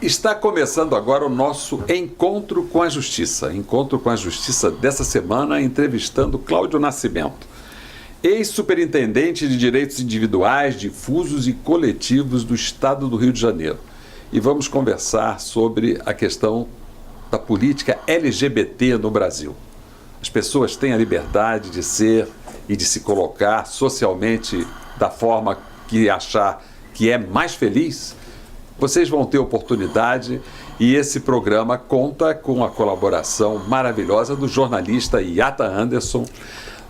Está começando agora o nosso Encontro com a Justiça. Encontro com a Justiça dessa semana, entrevistando Cláudio Nascimento, ex-superintendente de Direitos Individuais, Difusos e Coletivos do Estado do Rio de Janeiro. E vamos conversar sobre a questão da política LGBT no Brasil. As pessoas têm a liberdade de ser e de se colocar socialmente da forma que achar que é mais feliz? Vocês vão ter oportunidade e esse programa conta com a colaboração maravilhosa do jornalista Yata Anderson,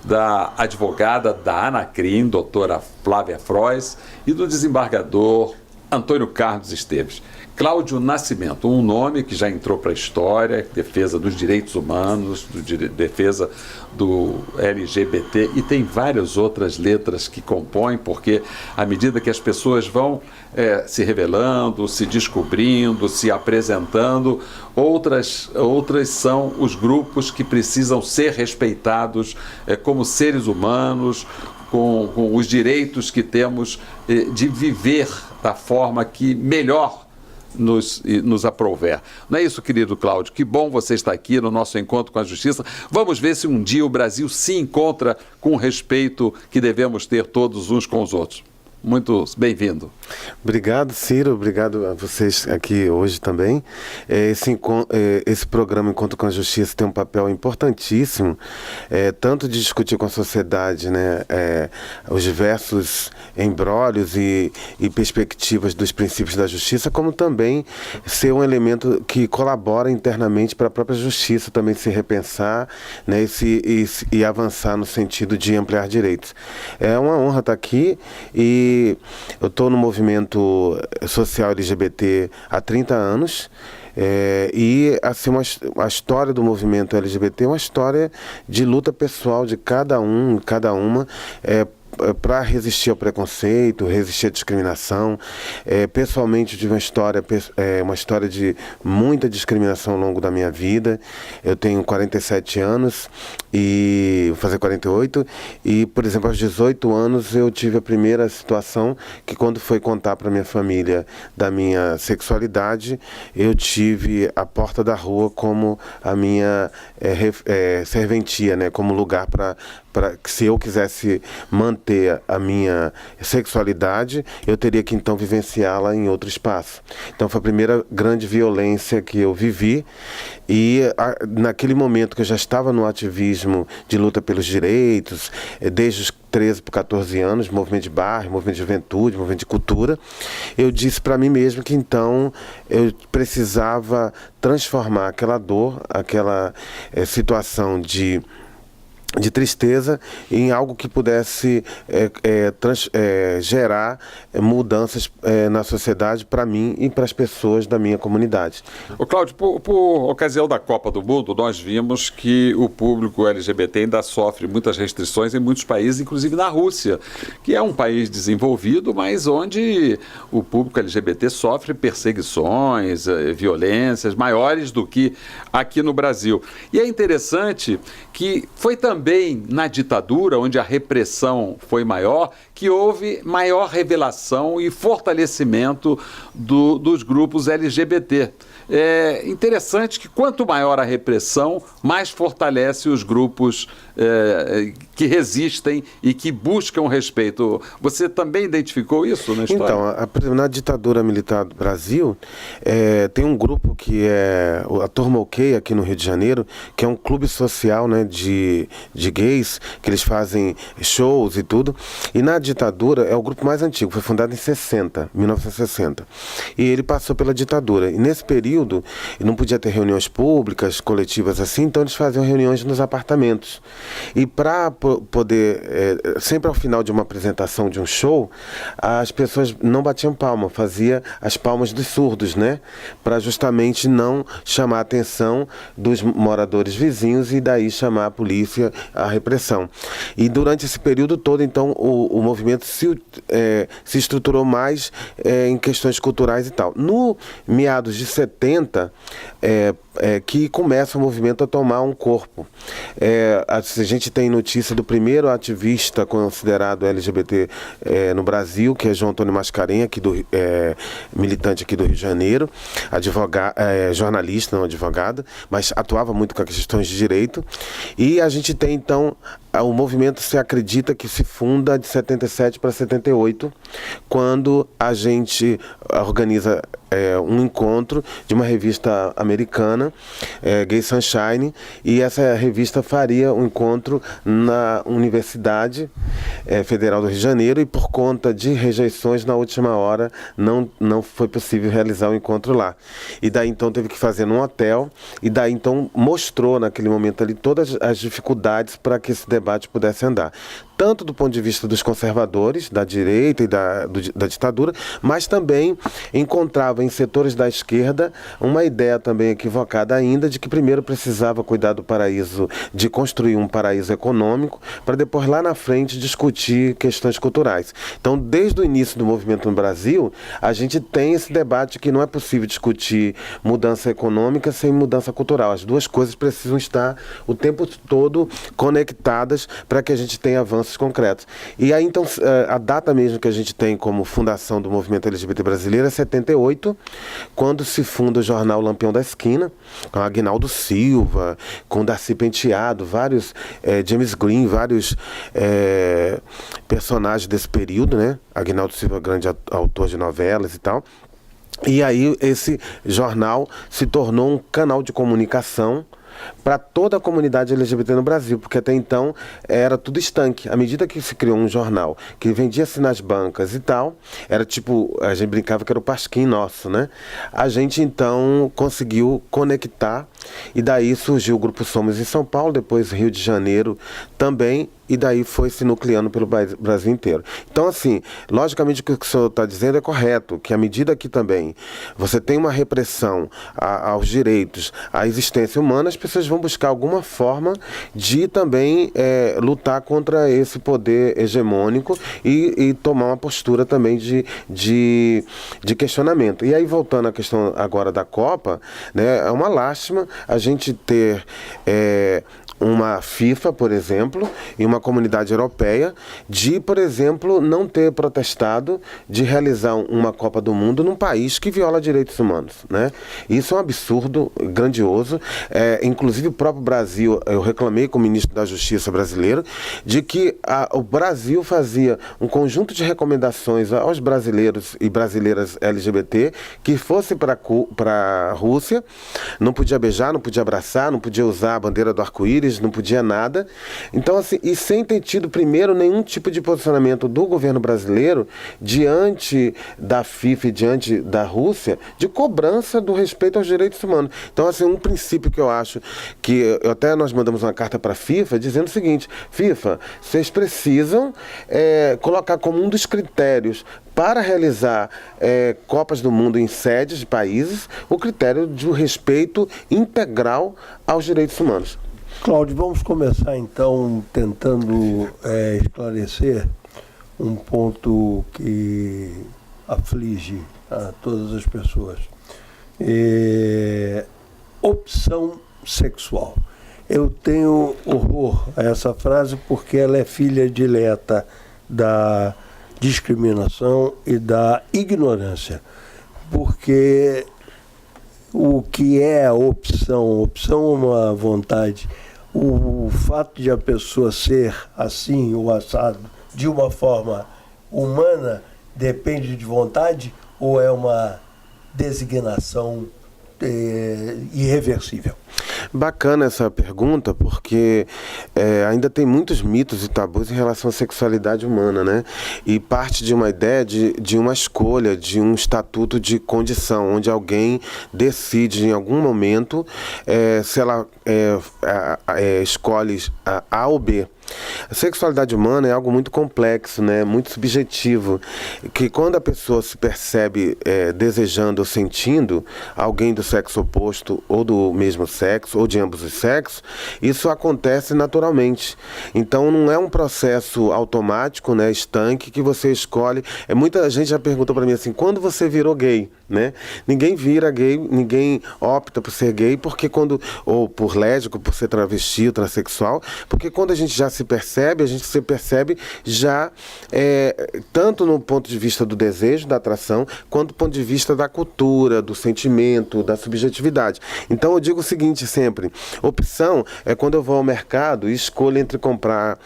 da advogada da Anacrim, doutora Flávia Frois, e do desembargador Antônio Carlos Esteves. Cláudio Nascimento, um nome que já entrou para a história, defesa dos direitos humanos, defesa do LGBT, e tem várias outras letras que compõem, porque à medida que as pessoas vão se revelando, se descobrindo, se apresentando, outras são os grupos que precisam ser respeitados como seres humanos, com os direitos que temos de viver da forma que melhor nos aprouver. Não é isso, querido Cláudio? Que bom você estar aqui no nosso Encontro com a Justiça. Vamos ver se um dia o Brasil se encontra com o respeito que devemos ter todos uns com os outros. Muito bem-vindo. Obrigado, Ciro. Obrigado a vocês aqui hoje também. Esse programa Encontro com a Justiça tem um papel importantíssimo, tanto de discutir com a sociedade, né, os diversos embrólios e perspectivas dos princípios da justiça, como também ser um elemento que colabora internamente para a própria justiça também se repensar, né, e avançar no sentido de ampliar direitos. É uma honra estar aqui e eu estou no movimento social LGBT há 30 anos. E assim, a história do movimento LGBT é uma história de luta pessoal de cada um, cada uma, para resistir ao preconceito, resistir à discriminação. Pessoalmente, eu tive uma história de muita discriminação ao longo da minha vida. Eu tenho 47 anos e vou fazer 48. E, por exemplo, aos 18 anos eu tive a primeira situação que, quando foi contar para minha família da minha sexualidade, eu tive a porta da rua como a minha serventia, né, como lugar para que, se eu quisesse manter a minha sexualidade, eu teria que então vivenciá-la em outro espaço. Então foi a primeira grande violência que eu vivi, e naquele momento que eu já estava no ativismo de luta pelos direitos, desde os 13 para 14 anos, movimento de bairro, movimento de juventude, movimento de cultura, eu disse para mim mesmo que então eu precisava transformar aquela dor, aquela situação de tristeza em algo que pudesse gerar mudanças na sociedade para mim e para as pessoas da minha comunidade. Ô Cláudio, por ocasião da Copa do Mundo, nós vimos que o público LGBT ainda sofre muitas restrições em muitos países, inclusive na Rússia, que é um país desenvolvido, mas onde o público LGBT sofre perseguições, violências maiores do que aqui no Brasil. E é interessante que foi também na ditadura, onde a repressão foi maior, que houve maior revelação e fortalecimento dos grupos LGBT. É interessante que quanto maior a repressão, mais fortalece os grupos que resistem e que buscam respeito. Você também identificou isso na história? Então, na ditadura militar do Brasil, tem um grupo que é a Turma OK, aqui no Rio de Janeiro, que é um clube social, né, de gays, que eles fazem shows e tudo. E na ditadura, é o grupo mais antigo, foi fundado em 1960. E ele passou pela ditadura. E nesse período, não podia ter reuniões públicas, coletivas assim, então eles faziam reuniões nos apartamentos. E para poder, sempre ao final de uma apresentação de um show, as pessoas não batiam palma, fazia as palmas dos surdos, né? Para justamente não chamar a atenção dos moradores vizinhos e daí chamar a polícia, a repressão. E durante esse período todo, então, o movimento se estruturou mais em questões culturais e tal. No meados de 70, que começa o movimento a tomar um corpo. A gente tem notícia do primeiro ativista considerado LGBT no Brasil, que é João Antônio Mascarenhas, militante aqui do Rio de Janeiro, jornalista, não advogado, mas atuava muito com as questões de direito. E a gente tem, então, o movimento se acredita que se funda de 77 para 78, quando a gente organiza um encontro de uma revista americana, Gay Sunshine, e essa revista faria um encontro na Universidade Federal do Rio de Janeiro, e por conta de rejeições na última hora não foi possível realizar o encontro lá. E daí então teve que fazer num hotel, e daí então mostrou naquele momento ali todas as dificuldades para que esse debate pudesse andar. Tanto do ponto de vista dos conservadores, da direita e da ditadura, mas também encontrava em setores da esquerda uma ideia também equivocada ainda de que primeiro precisava cuidar do paraíso, de construir um paraíso econômico, para depois lá na frente discutir questões culturais. Então, desde o início do movimento no Brasil, a gente tem esse debate que não é possível discutir mudança econômica sem mudança cultural. As duas coisas precisam estar o tempo todo conectadas para que a gente tenha avanços concretos. E aí, então, a data mesmo que a gente tem como fundação do movimento LGBT brasileiro é 78, quando se funda o jornal Lampião da Esquina, com Aguinaldo Silva, com Darcy Penteado, vários, James Green, vários personagens desse período, né? Aguinaldo Silva, grande autor de novelas e tal. E aí esse jornal se tornou um canal de comunicação para toda a comunidade LGBT no Brasil, porque até então era tudo estanque. À medida que se criou um jornal que vendia-se nas bancas e tal, era tipo, a gente brincava que era o Pasquim nosso, né? A gente então conseguiu conectar, e daí surgiu o Grupo Somos em São Paulo, depois Rio de Janeiro também, e daí foi se nucleando pelo Brasil inteiro. Então, assim, logicamente o que o senhor está dizendo é correto, que à medida que também você tem uma repressão aos direitos, à existência humana, as pessoas vão buscar alguma forma de também lutar contra esse poder hegemônico e tomar uma postura também de questionamento. E aí, voltando à questão agora da Copa, né, é uma lástima a gente ter uma FIFA, por exemplo, e uma comunidade europeia de, por exemplo, não ter protestado de realizar uma Copa do Mundo num país que viola direitos humanos, né? Isso é um absurdo grandioso. Inclusive o próprio Brasil, eu reclamei com o ministro da Justiça brasileiro de que o Brasil fazia um conjunto de recomendações aos brasileiros e brasileiras LGBT que fosse para a Rússia, não podia beijar, não podia abraçar, não podia usar a bandeira do arco-íris, não podia nada. Então, assim, e sem ter tido primeiro nenhum tipo de posicionamento do governo brasileiro diante da FIFA e diante da Rússia de cobrança do respeito aos direitos humanos. Então, assim, um princípio que eu acho que até nós mandamos uma carta para a FIFA dizendo o seguinte: FIFA, vocês precisam colocar como um dos critérios para realizar Copas do Mundo em sedes de países o critério de respeito integral aos direitos humanos. Cláudio, vamos começar então tentando esclarecer um ponto que aflige a todas as pessoas. Opção sexual. Eu tenho horror a essa frase porque ela é filha dileta da discriminação e da ignorância. Porque o que é a opção? Opção é uma vontade. O fato de a pessoa ser assim ou assado de uma forma humana depende de vontade ou é uma designação irreversível? Bacana essa pergunta, porque ainda tem muitos mitos e tabus em relação à sexualidade humana, né? E parte de uma ideia de uma escolha, de um estatuto de condição, onde alguém decide em algum momento se ela escolhe A ou B. A sexualidade humana é algo muito complexo, né? Muito subjetivo, que quando a pessoa se percebe desejando ou sentindo alguém do sexo oposto ou do mesmo sexo ou de ambos os sexos, isso acontece naturalmente. Então não é um processo automático, né, estanque, que você escolhe. Muita gente já perguntou para mim assim, quando você virou gay, né? Ninguém vira gay, ninguém opta por ser gay ou por lésbico, por ser travesti ou transexual, porque quando a gente já se percebe, a gente se percebe já tanto no ponto de vista do desejo, da atração, quanto do ponto de vista da cultura, do sentimento, da subjetividade. Então eu digo o seguinte sempre, opção é quando eu vou ao mercado e escolho entre comprar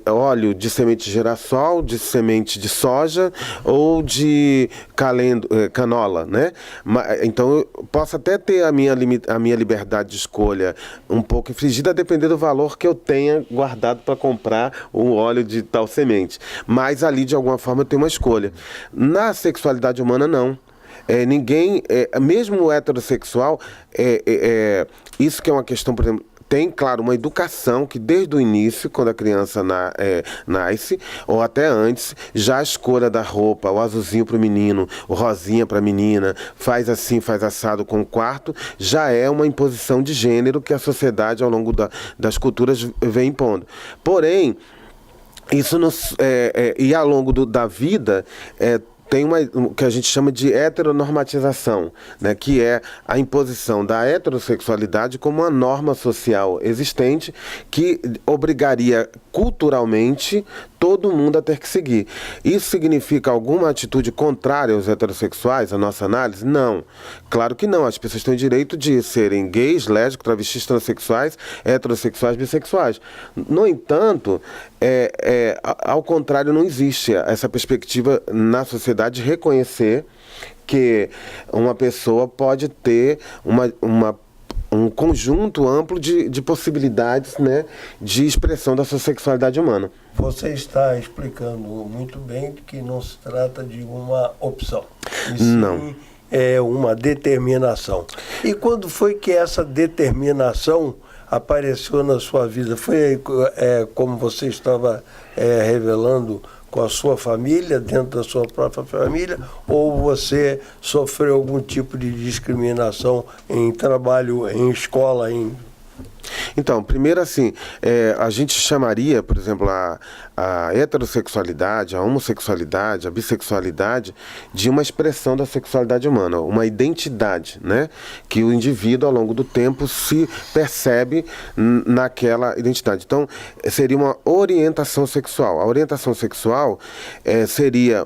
óleo de semente de girassol, de semente de soja ou de canola, né? Então eu posso até ter a minha liberdade de escolha um pouco infringida, a depender do valor que eu tenha guardado para comprar um óleo de tal semente. Mas ali, de alguma forma, eu tenho uma escolha. Na sexualidade humana, não. Ninguém, mesmo o heterossexual, isso que é uma questão, por exemplo, tem, claro, uma educação que desde o início, quando a criança nasce, ou até antes, já a escolha da roupa, o azulzinho para o menino, o rosinha para a menina, faz assim, faz assado com o quarto, já é uma imposição de gênero que a sociedade, ao longo das culturas, vem impondo. Porém, isso e ao longo da vida, tem o que a gente chama de heteronormatização, né, que é a imposição da heterossexualidade como uma norma social existente que obrigaria culturalmente todo mundo a ter que seguir. Isso significa alguma atitude contrária aos heterossexuais, a nossa análise? Não. Claro que não. As pessoas têm o direito de serem gays, lésbicos, travestis, transexuais, heterossexuais, bissexuais. No entanto, ao contrário, não existe essa perspectiva na sociedade de reconhecer que uma pessoa pode ter um conjunto amplo de possibilidades, né, de expressão da sua sexualidade humana. Você está explicando muito bem que não se trata de uma opção, e sim não. É uma determinação. E quando foi que essa determinação apareceu na sua vida? Foi como você estava revelando, com a sua família, dentro da sua própria família, ou você sofreu algum tipo de discriminação em trabalho, em escola, Então, primeiro assim, a gente chamaria, por exemplo, a heterossexualidade, a homossexualidade, a bissexualidade de uma expressão da sexualidade humana, uma identidade, né? Que o indivíduo, ao longo do tempo, se percebe naquela identidade. Então, seria uma orientação sexual. A orientação sexual seria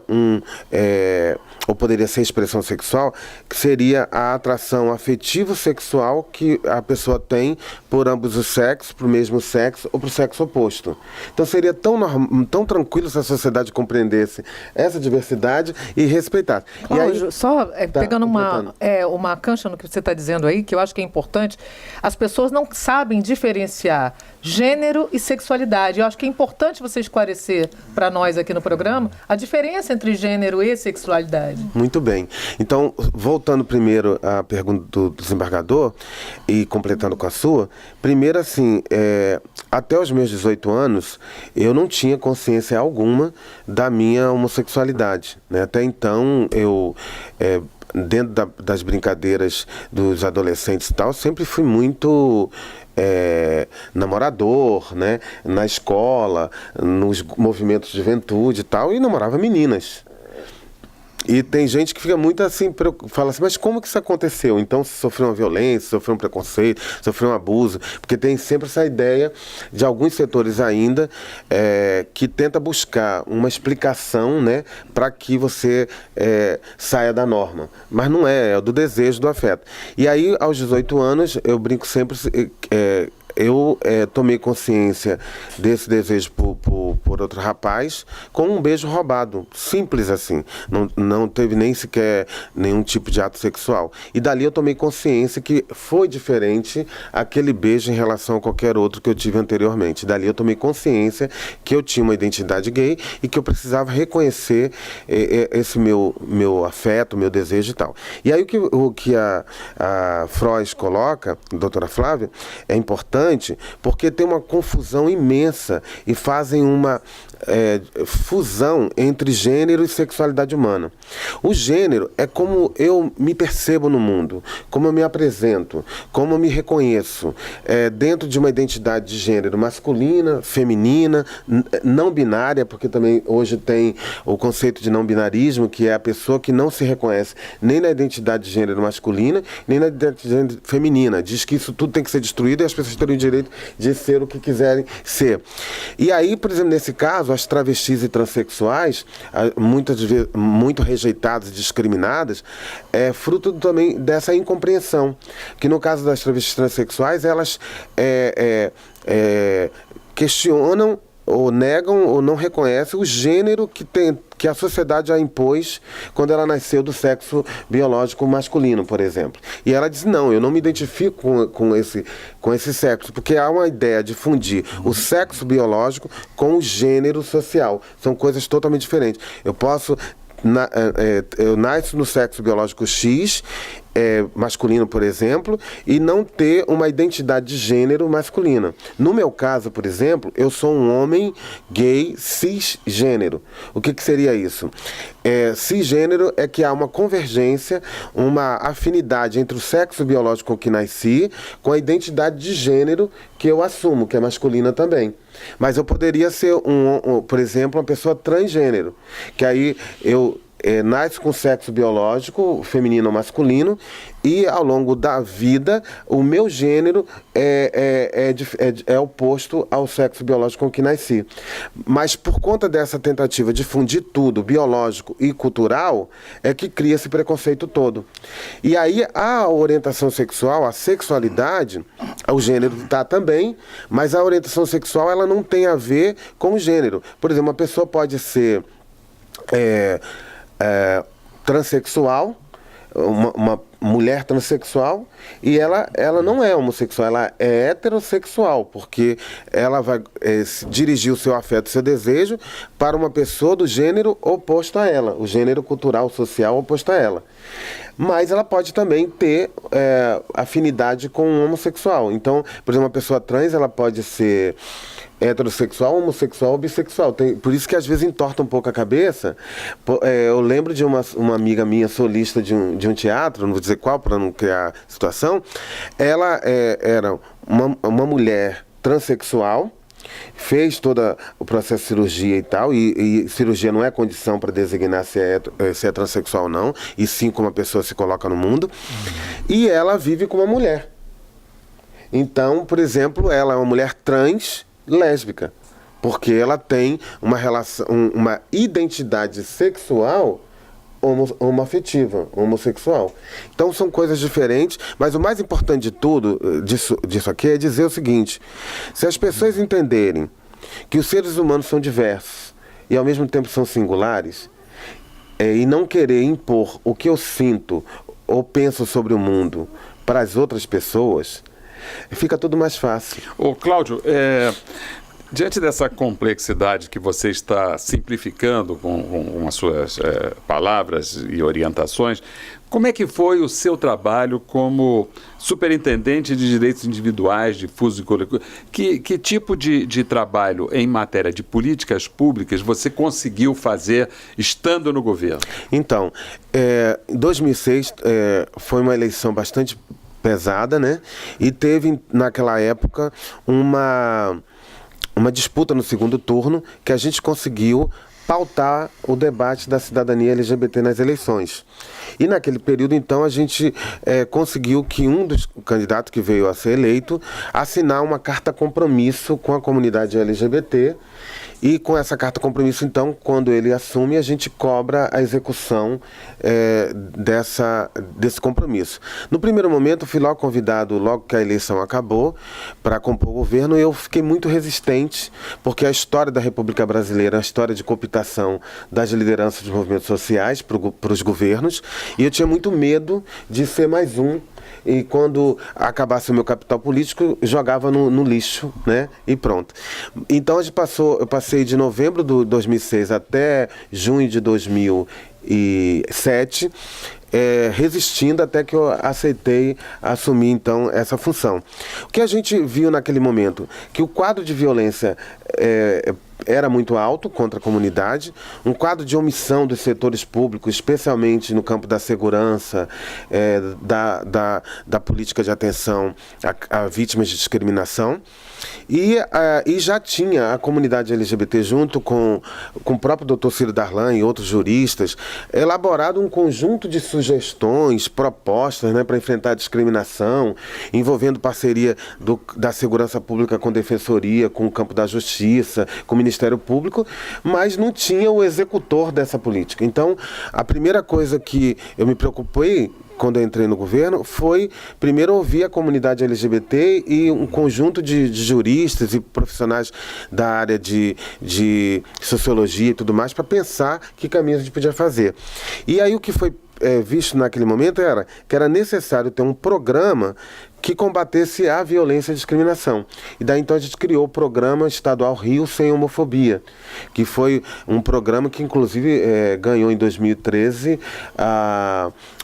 ou poderia ser expressão sexual, que seria a atração afetivo-sexual que a pessoa tem por ambos os sexos, para o mesmo sexo ou para o sexo oposto. Então seria tão tranquilo se a sociedade compreendesse essa diversidade e respeitasse. Cláudio, e aí, só pegando uma cancha no que você está dizendo aí, que eu acho que é importante, as pessoas não sabem diferenciar gênero e sexualidade. Eu acho que é importante você esclarecer para nós aqui no programa a diferença entre gênero e sexualidade. Muito bem. Então, voltando primeiro à pergunta do desembargador e completando com a sua, primeiro assim, até os meus 18 anos, eu não tinha consciência alguma da minha homossexualidade, né? Até então, eu... dentro das brincadeiras dos adolescentes e tal, sempre fui muito namorador, né? Na escola, nos movimentos de juventude e tal, e namorava meninas. E tem gente que fica muito assim, fala assim, mas como que isso aconteceu? Então, se sofreu uma violência, sofreu um preconceito, sofreu um abuso, porque tem sempre essa ideia de alguns setores ainda que tenta buscar uma explicação, né, para que você saia da norma. Mas não é do desejo, do afeto. E aí, aos 18 anos, eu brinco sempre... eu tomei consciência desse desejo por outro rapaz com um beijo roubado, simples assim, não teve nem sequer nenhum tipo de ato sexual, e dali eu tomei consciência que foi diferente aquele beijo em relação a qualquer outro que eu tive anteriormente. Dali eu tomei consciência que eu tinha uma identidade gay e que eu precisava reconhecer esse meu afeto, meu desejo e tal. E aí o que a Frois coloca, a doutora Flávia, é importante, importante porque tem uma confusão imensa e fazem uma fusão entre gênero e sexualidade humana. O gênero é como eu me percebo no mundo, como eu me apresento, como eu me reconheço dentro de uma identidade de gênero masculina, feminina, não binária, porque também hoje tem o conceito de não binarismo, que é a pessoa que não se reconhece nem na identidade de gênero masculina, nem na identidade de gênero feminina. Diz que isso tudo tem que ser destruído e as pessoas terem o direito de ser o que quiserem ser. E aí, por exemplo, nesse caso, as travestis e transexuais, muitas vezes muito rejeitadas e discriminadas, é fruto também dessa incompreensão. Que no caso das travestis transexuais, elas questionam ou negam ou não reconhecem o gênero que a sociedade a impôs quando ela nasceu do sexo biológico masculino, por exemplo. E ela diz, não, eu não me identifico com esse sexo, porque há uma ideia de fundir o sexo biológico com o gênero social. São coisas totalmente diferentes. Eu nasço no sexo biológico X, masculino, por exemplo, e não ter uma identidade de gênero masculina. No meu caso, por exemplo, eu sou um homem gay cisgênero. O que seria isso? Cisgênero é que há uma convergência, uma afinidade entre o sexo biológico com que nasci com a identidade de gênero que eu assumo, que é masculina também. Mas eu poderia ser, por exemplo, uma pessoa transgênero, que aí eu nasce com sexo biológico, feminino ou masculino, e ao longo da vida o meu gênero é oposto ao sexo biológico com que nasci. Mas por conta dessa tentativa de fundir tudo, biológico e cultural, é que cria esse preconceito todo. E aí a orientação sexual, a sexualidade, o gênero está também, mas a orientação sexual ela não tem a ver com o gênero. Por exemplo, uma pessoa pode ser transexual, uma mulher transexual, e ela não é homossexual, ela é heterossexual, porque ela vai dirigir o seu afeto, o seu desejo para uma pessoa do gênero oposto a ela, o gênero cultural, social oposto a ela. Mas ela pode também ter afinidade com um homossexual. Então, por exemplo, uma pessoa trans, ela pode ser heterossexual, homossexual ou bissexual. Por isso que às vezes entorta um pouco a cabeça. Eu lembro de uma amiga minha, solista de um teatro, não vou dizer qual para não criar situação. Ela era uma mulher transexual, fez todo o processo de cirurgia e tal, e cirurgia não é condição para designar se é transexual ou não, e sim como a pessoa se coloca no mundo. E ela vive como uma mulher. Então, por exemplo, ela é uma mulher trans lésbica, porque ela tem uma relação, uma identidade sexual homoafetiva, homossexual. Então são coisas diferentes, mas o mais importante de tudo, disso aqui, é dizer o seguinte: se as pessoas entenderem que os seres humanos são diversos e ao mesmo tempo são singulares, e não querer impor o que eu sinto ou penso sobre o mundo para as outras pessoas, fica tudo mais fácil. Ô, Cláudio, diante dessa complexidade que você está simplificando com as suas palavras e orientações, como é que foi o seu trabalho como superintendente de direitos individuais, difusos e coletivos? Que tipo de trabalho em matéria de políticas públicas você conseguiu fazer estando no governo? Então, em 2006 foi uma eleição bastante pesada, né? E teve naquela época uma disputa no segundo turno que a gente conseguiu pautar o debate da cidadania LGBT nas eleições. E naquele período, então, a gente conseguiu que um dos candidatos que veio a ser eleito assinar uma carta compromisso com a comunidade LGBT. E com essa carta compromisso, então, quando ele assume, a gente cobra a execução desse compromisso. No primeiro momento, fui logo convidado, logo que a eleição acabou, para compor o governo, e eu fiquei muito resistente, porque a história da República Brasileira é a história de cooptação das lideranças dos movimentos sociais para os governos, e eu tinha muito medo de ser mais um. E quando acabasse o meu capital político, jogava no lixo, né? E pronto. Então eu passei de novembro de 2006 até junho de 2007 resistindo até que eu aceitei assumir, então, essa função. O que a gente viu naquele momento? Que o quadro de violência era muito alto contra a comunidade, um quadro de omissão dos setores públicos, especialmente no campo da segurança, da política de atenção a vítimas de discriminação. E já tinha a comunidade LGBT, junto com o próprio Dr. Ciro Darlan e outros juristas, elaborado um conjunto de sugestões, propostas, né, para enfrentar a discriminação, envolvendo parceria da segurança pública com a defensoria, com o campo da justiça, com o Ministério Público, mas não tinha o executor dessa política. Então, a primeira coisa que eu me preocupei quando eu entrei no governo, foi primeiro ouvir a comunidade LGBT e um conjunto de juristas e profissionais da área de sociologia e tudo mais, para pensar que caminho a gente podia fazer. E aí o que foi visto naquele momento era que era necessário ter um programa que combatesse a violência e a discriminação. E daí então a gente criou o Programa Estadual Rio Sem Homofobia, que foi um programa que inclusive ganhou em 2013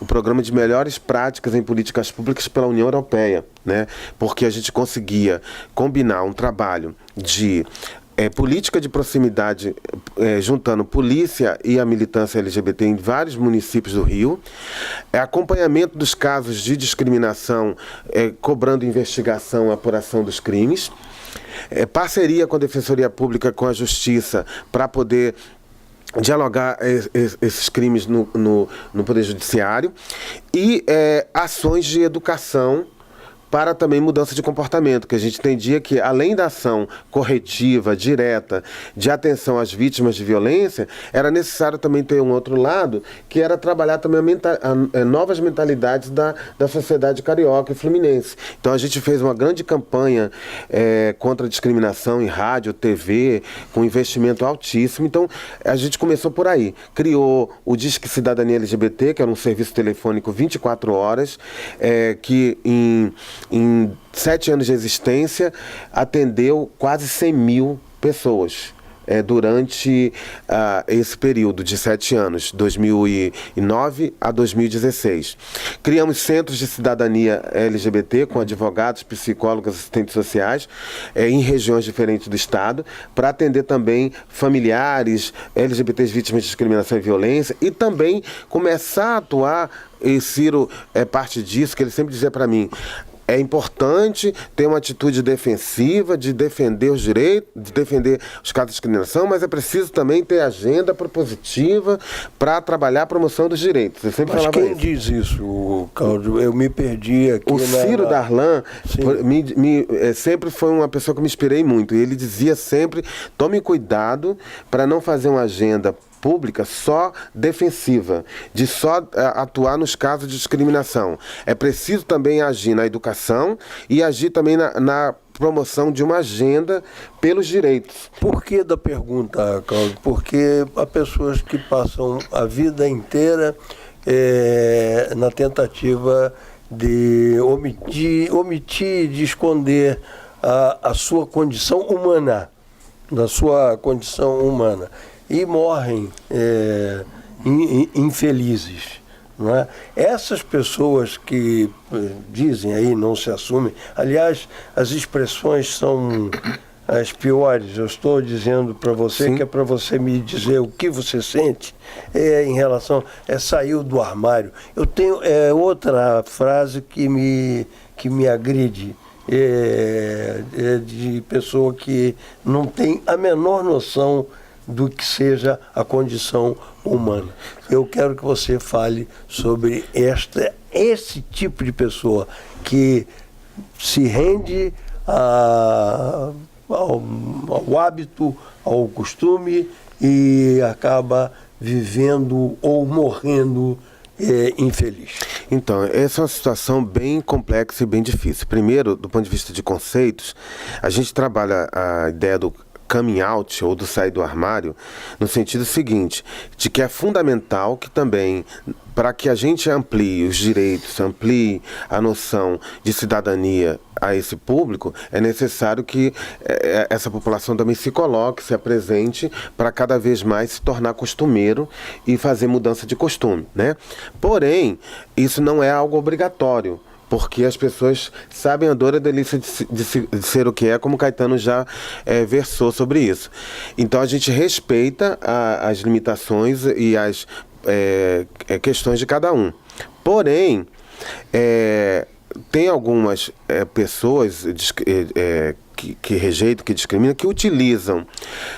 o Programa de Melhores Práticas em Políticas Públicas pela União Europeia, né? Porque a gente conseguia combinar um trabalho de política de proximidade, juntando polícia e a militância LGBT em vários municípios do Rio, acompanhamento dos casos de discriminação, cobrando investigação e apuração dos crimes, parceria com a Defensoria Pública, com a Justiça, para poder dialogar esses crimes no Poder Judiciário, e ações de educação para também mudança de comportamento, que a gente entendia que, além da ação corretiva, direta, de atenção às vítimas de violência, era necessário também ter um outro lado, que era trabalhar também novas mentalidades da sociedade carioca e fluminense. Então a gente fez uma grande campanha contra a discriminação em rádio, TV, com investimento altíssimo. Então a gente começou por aí. Criou o Disque Cidadania LGBT, que era um serviço telefônico 24 horas, que em 7 anos de existência, atendeu quase 100 mil pessoas durante esse período de 7 anos, 2009 a 2016. Criamos centros de cidadania LGBT com advogados, psicólogos, assistentes sociais em regiões diferentes do estado, para atender também familiares, LGBTs vítimas de discriminação e violência, e também começar a atuar, e Ciro é parte disso, que ele sempre dizia para mim: é importante ter uma atitude defensiva, de defender os direitos, de defender os casos de discriminação, mas é preciso também ter agenda propositiva para trabalhar a promoção dos direitos. Eu sempre falava quem diz isso, Cláudio? Eu me perdi aqui. O Ciro Darlan sempre foi uma pessoa que me inspirei muito. E ele dizia sempre: tome cuidado para não fazer uma agenda pública só defensiva, de só atuar nos casos de discriminação. É preciso também agir na educação e agir também na promoção de uma agenda pelos direitos. Por que da pergunta, Cláudio? Porque há pessoas que passam a vida inteira na tentativa de omitir, de esconder a sua condição humana, da sua condição humana, e morrem infelizes. Não é? Essas pessoas que dizem aí, não se assumem, aliás, as expressões são as piores. Eu estou dizendo para você, sim, que é para você me dizer o que você sente em relação saiu do armário. Eu tenho outra frase que me agride, de pessoa que não tem a menor noção do que seja a condição humana. Eu quero que você fale sobre esse tipo de pessoa que se rende ao hábito, ao costume, e acaba vivendo ou morrendo infeliz. Então, essa é uma situação bem complexa e bem difícil. Primeiro, do ponto de vista de conceitos, a gente trabalha a ideia do coming out, ou do sair do armário, no sentido seguinte, de que é fundamental que também para que a gente amplie os direitos, amplie a noção de cidadania a esse público, é necessário que essa população também se coloque, se apresente, para cada vez mais se tornar costumeiro e fazer mudança de costume, né? Porém, isso não é algo obrigatório, porque as pessoas sabem a dor e a delícia de ser o que é, como Caetano já versou sobre isso. Então a gente respeita as limitações e as questões de cada um. Porém, tem algumas pessoas que rejeitam, que discriminam, que utilizam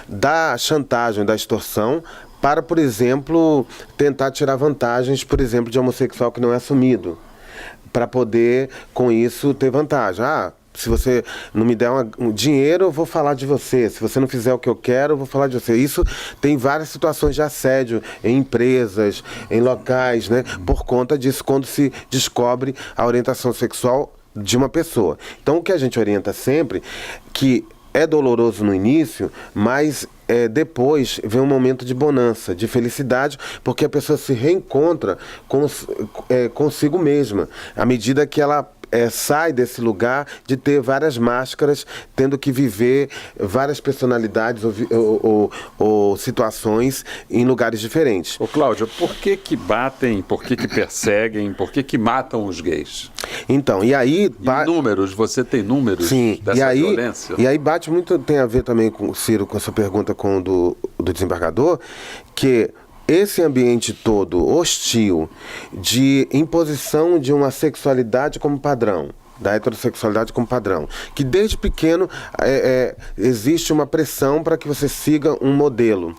da chantagem, da extorsão, para, por exemplo, tentar tirar vantagens, por exemplo, de homossexual que não é assumido, para poder, com isso, ter vantagem. Se você não me der um dinheiro, eu vou falar de você. Se você não fizer o que eu quero, eu vou falar de você. Isso tem várias situações de assédio em empresas, em locais, né? Por conta disso, quando se descobre a orientação sexual de uma pessoa. Então, o que a gente orienta sempre, que é doloroso no início, mas depois vem um momento de bonança, de felicidade, porque a pessoa se reencontra consigo mesma, à medida que ela sai desse lugar de ter várias máscaras, tendo que viver várias personalidades ou situações em lugares diferentes. Ô Cláudio, por que batem, por que perseguem, por que matam os gays? Então, e aí... números, você tem números dessa violência? E aí bate muito, tem a ver também, com Ciro, com essa pergunta com do desembargador, que esse ambiente todo hostil de imposição de uma sexualidade como padrão, da heterossexualidade como padrão, que desde pequeno existe uma pressão para que você siga um modelo.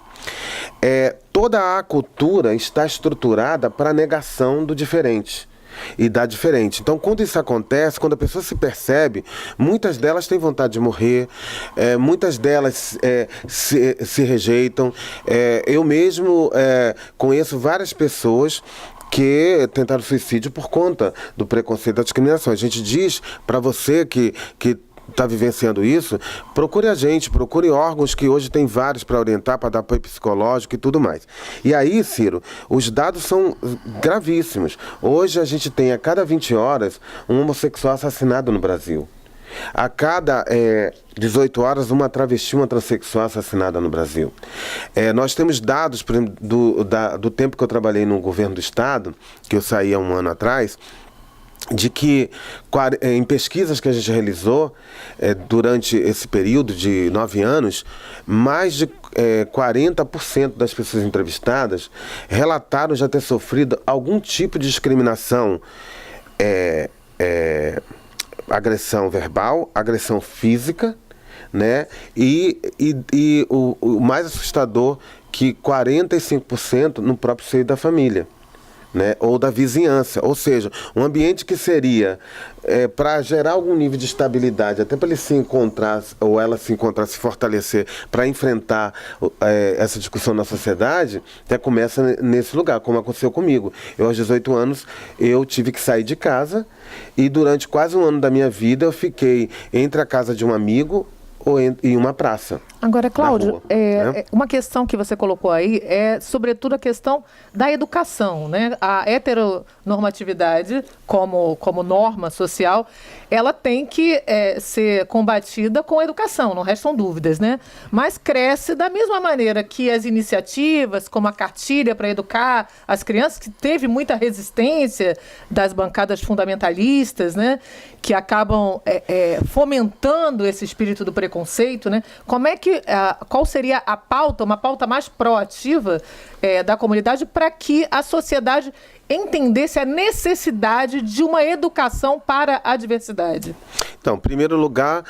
Toda a cultura está estruturada para a negação do diferente e da diferente. Então, quando isso acontece, quando a pessoa se percebe, muitas delas têm vontade de morrer, muitas delas se rejeitam. Eu mesmo conheço várias pessoas que tentaram suicídio por conta do preconceito, da discriminação. A gente diz para você que está vivenciando isso, procure a gente, procure órgãos, que hoje tem vários para orientar, para dar apoio psicológico e tudo mais. E aí, Ciro, os dados são gravíssimos. Hoje a gente tem a cada 20 horas um homossexual assassinado no Brasil. A cada 18 horas, uma travesti, uma transexual assassinada no Brasil. Nós temos dados, por exemplo, do tempo que eu trabalhei no governo do estado, que eu saí há um ano atrás, de que em pesquisas que a gente realizou durante esse período de 9 anos, mais de 40% das pessoas entrevistadas relataram já ter sofrido algum tipo de discriminação, agressão verbal, agressão física, né? E o mais assustador, que 45% no próprio seio da família, né, ou da vizinhança, ou seja, um ambiente que seria para gerar algum nível de estabilidade, até para ele se encontrar, ou ela se encontrar, se fortalecer, para enfrentar essa discussão na sociedade, até começa nesse lugar, como aconteceu comigo. Eu, aos 18 anos, eu tive que sair de casa, e durante quase um ano da minha vida eu fiquei entre a casa de um amigo ou em uma praça. Agora, Cláudio, uma questão que você colocou aí é, sobretudo, a questão da educação, né? A heteronormatividade, como norma social, ela tem que ser combatida com educação, não restam dúvidas, né? Mas cresce da mesma maneira que as iniciativas, como a cartilha para educar as crianças, que teve muita resistência das bancadas fundamentalistas, né? Que acabam fomentando esse espírito do preconceito, né? Qual seria a pauta, uma pauta mais proativa da comunidade, para que a sociedade entendesse a necessidade de uma educação para a diversidade? Então, em primeiro lugar,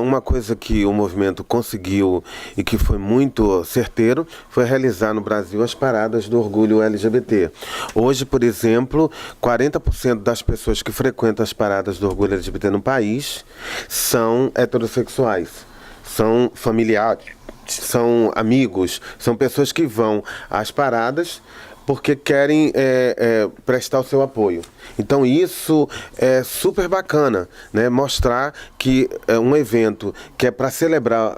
uma coisa que o movimento conseguiu e que foi muito certeiro foi realizar no Brasil as paradas do orgulho LGBT. Hoje, por exemplo, 40% das pessoas que frequentam as paradas do orgulho LGBT no país são heterossexuais, são familiares, são amigos, são pessoas que vão às paradas porque querem prestar o seu apoio. Então isso é super bacana, né? Mostrar que é um evento que é para celebrar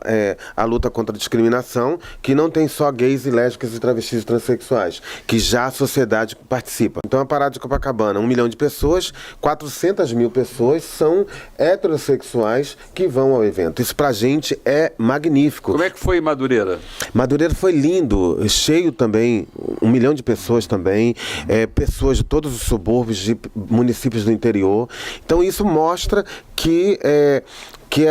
a luta contra a discriminação, que não tem só gays e lésbicas e travestis e transexuais, que já a sociedade participa. Então a Parada de Copacabana, 1 milhão de pessoas, 400 mil pessoas são heterossexuais que vão ao evento. Isso pra gente é magnífico. Como é que foi em Madureira? Madureira foi lindo, cheio também, 1 milhão de pessoas também, pessoas de todos os subúrbios, de municípios do interior. Então isso mostra que é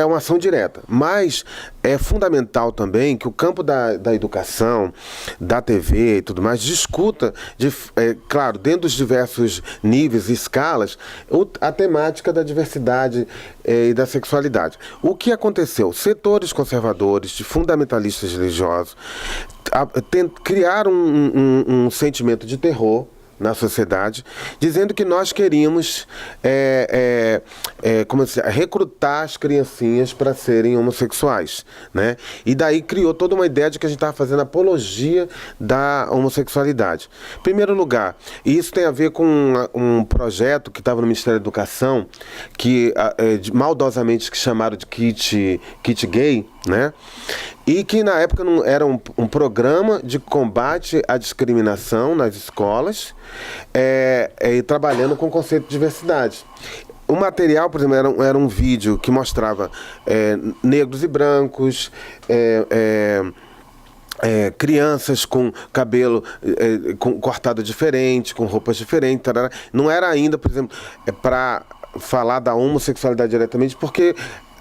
uma ação direta. Mas é fundamental também que o campo da educação, da TV e tudo mais, discuta, claro, dentro dos diversos níveis e escalas, a temática da diversidade e da sexualidade. O que aconteceu? Setores conservadores, de fundamentalistas religiosos, criaram um sentimento de terror na sociedade, dizendo que nós queríamos recrutar as criancinhas para serem homossexuais, né? E daí criou toda uma ideia de que a gente estava fazendo apologia da homossexualidade. Em primeiro lugar, isso tem a ver com um projeto que estava no Ministério da Educação, que maldosamente chamaram de kit gay, né? E que na época não era um programa de combate à discriminação nas escolas, trabalhando com o conceito de diversidade. O material, por exemplo, era um vídeo que mostrava negros e brancos, crianças com cabelo cortado diferente, com roupas diferentes, tarará. Não era ainda, por exemplo, para falar da homossexualidade diretamente,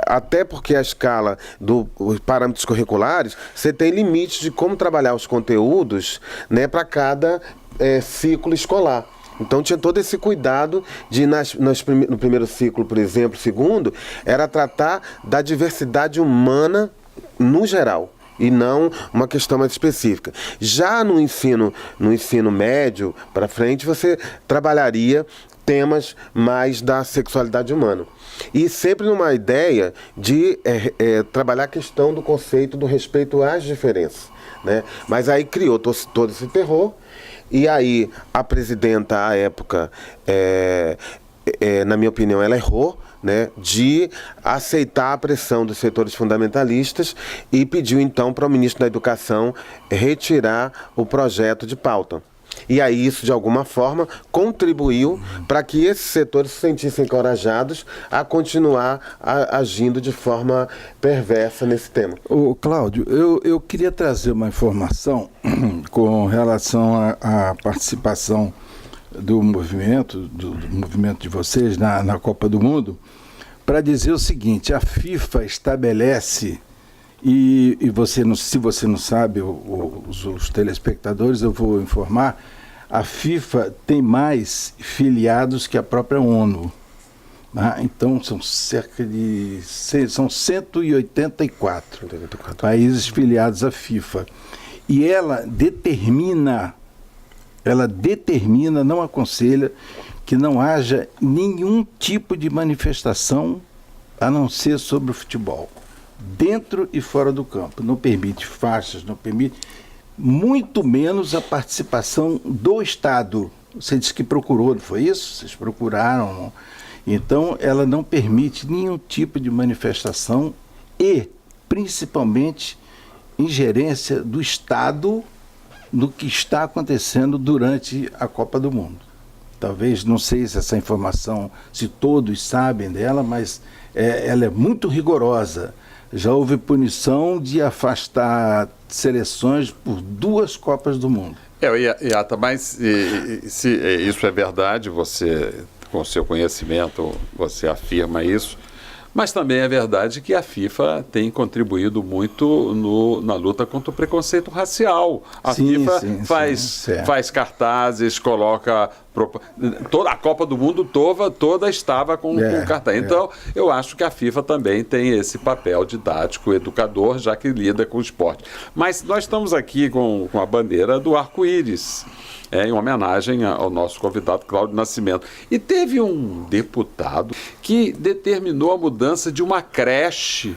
até porque a escala dos parâmetros curriculares, você tem limites de como trabalhar os conteúdos, né, para cada ciclo escolar. Então tinha todo esse cuidado de, no primeiro ciclo, por exemplo, segundo, era tratar da diversidade humana no geral, e não uma questão mais específica. Já no ensino médio para frente, você trabalharia temas mais da sexualidade humana. E sempre numa ideia de trabalhar a questão do conceito do respeito às diferenças, né? Mas aí criou todo esse terror, e aí a presidenta, à época, na minha opinião, ela errou, né, de aceitar a pressão dos setores fundamentalistas e pediu então para o ministro da Educação retirar o projeto de pauta. E aí isso, de alguma forma, contribuiu para que esses setores se sentissem encorajados a continuar agindo de forma perversa nesse tema. Ô, Cláudio, eu queria trazer uma informação com relação à participação do movimento de vocês na Copa do Mundo, para dizer o seguinte: a FIFA estabelece, e se você não sabe, os telespectadores, eu vou informar, a FIFA tem mais filiados que a própria ONU. Então são cerca de 184 países filiados à FIFA. E ela determina, não aconselha que não haja nenhum tipo de manifestação a não ser sobre o futebol, dentro e fora do campo. Não permite faixas, não permite, muito menos a participação do Estado. Você disse que procurou, não foi isso? Vocês procuraram, não? Então ela não permite nenhum tipo de manifestação e, principalmente, ingerência do Estado no que está acontecendo durante a Copa do Mundo. Talvez, não sei se essa informação, se todos sabem dela, mas ela é muito rigorosa. Já houve punição de afastar seleções por 2 Copas do Mundo. Iata, mas se isso é verdade, você, com seu conhecimento, você afirma isso, mas também é verdade que a FIFA tem contribuído muito na luta contra o preconceito racial. A FIFA faz cartazes, coloca... Toda a Copa do Mundo toda estava com cartaz. Então, eu acho que a FIFA também tem esse papel didático, educador, já que lida com o esporte. Mas nós estamos aqui com a bandeira do arco-íris, em homenagem ao nosso convidado Cláudio Nascimento. E teve um deputado que determinou a mudança de uma creche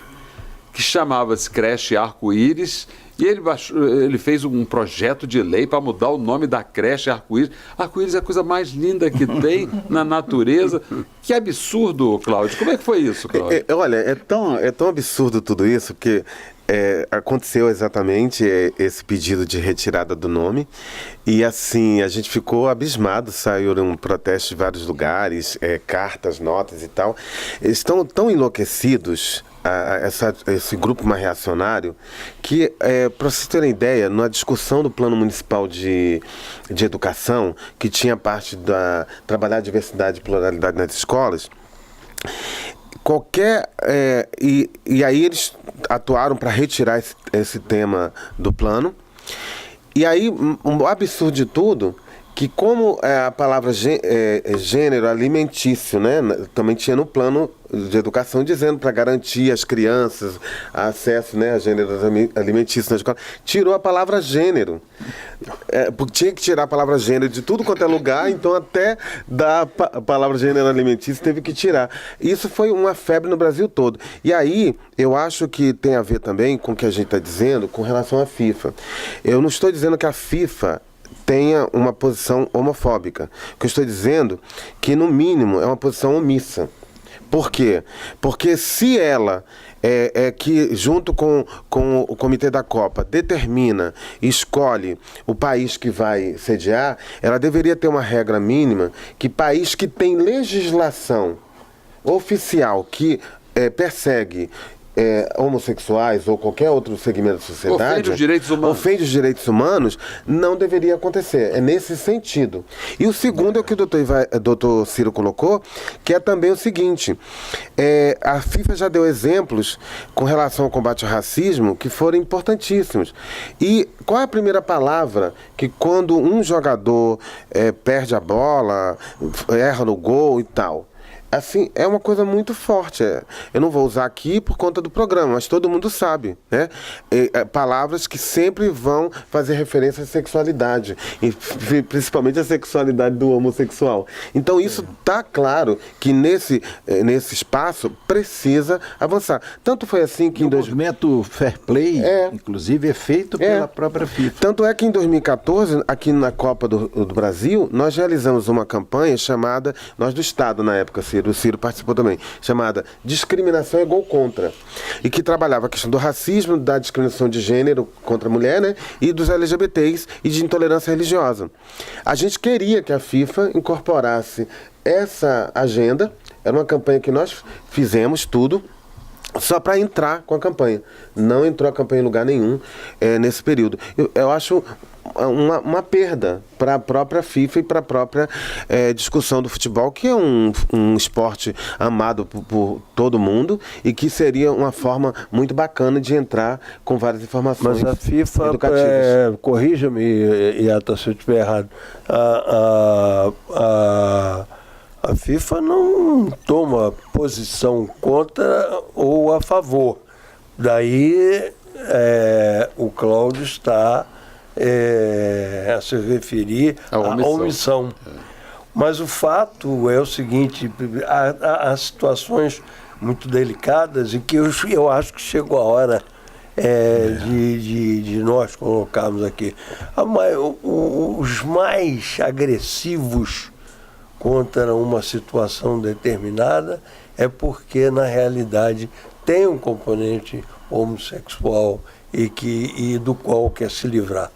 que chamava-se Creche Arco-Íris, E ele fez um projeto de lei para mudar o nome da creche Arco-Íris. Arco-Íris é a coisa mais linda que tem na natureza. Que absurdo, Cláudio. Como é que foi isso, Cláudio? Olha, é tão absurdo tudo isso, porque aconteceu exatamente esse pedido de retirada do nome. E assim, a gente ficou abismado, saiu um protesto de vários lugares, cartas, notas e tal. Eles estão tão enlouquecidos, esse grupo mais reacionário, que, para vocês terem ideia, na discussão do Plano Municipal de Educação, que tinha parte da trabalhar a diversidade e pluralidade nas escolas, e aí eles atuaram para retirar esse tema do plano. E aí, o absurdo de tudo, que como a palavra gênero alimentício, né, também tinha no plano de educação dizendo para garantir às crianças acesso, né, a gênero alimentício na escola, tirou a palavra gênero. Porque tinha que tirar a palavra gênero de tudo quanto é lugar, então até da palavra gênero alimentício teve que tirar. Isso foi uma febre no Brasil todo. E aí, eu acho que tem a ver também com o que a gente está dizendo com relação à FIFA. Eu não estou dizendo que a FIFA tenha uma posição homofóbica. O que eu estou dizendo que, no mínimo, é uma posição omissa. Por quê? Porque se ela que, junto com o Comitê da Copa, determina e escolhe o país que vai sediar, ela deveria ter uma regra mínima que país que tem legislação oficial que persegue homossexuais ou qualquer outro segmento da sociedade, ofende os direitos humanos, não deveria acontecer. É nesse sentido. E o segundo é o que o doutor Ciro colocou, que é também o seguinte, a FIFA já deu exemplos com relação ao combate ao racismo que foram importantíssimos. E qual é a primeira palavra que, quando um jogador perde a bola, erra no gol e tal? Assim, é uma coisa muito forte. Eu não vou usar aqui por conta do programa, mas todo mundo sabe, né? Palavras que sempre vão fazer referência à sexualidade, e principalmente à sexualidade do homossexual. Então isso está claro que nesse espaço precisa avançar. Tanto foi assim que o movimento Fair Play, inclusive, é feito pela própria FIFA. Tanto é que em 2014, aqui na Copa do Brasil, nós realizamos uma campanha chamada, nós do Estado na época, o Ciro participou também, chamada Discriminação é Gol Contra, e que trabalhava a questão do racismo, da discriminação de gênero contra a mulher, né, e dos LGBTs e de intolerância religiosa. A gente queria que a FIFA incorporasse essa agenda, era uma campanha que nós fizemos tudo, só para entrar com a campanha. Não entrou a campanha em lugar nenhum nesse período. Eu acho uma perda para a própria FIFA e para a própria discussão do futebol, que é um esporte amado por todo mundo e que seria uma forma muito bacana de entrar com várias informações. Mas a FIFA, corrija-me, Iata, se eu estiver errado, a FIFA não toma posição contra ou a favor. Daí o Cláudio está a se referir à omissão. Mas o fato é o seguinte, há situações muito delicadas e que eu acho que chegou a hora de nós colocarmos aqui. Os mais agressivos contra uma situação determinada é porque, na realidade, tem um componente homossexual e do qual quer se livrar.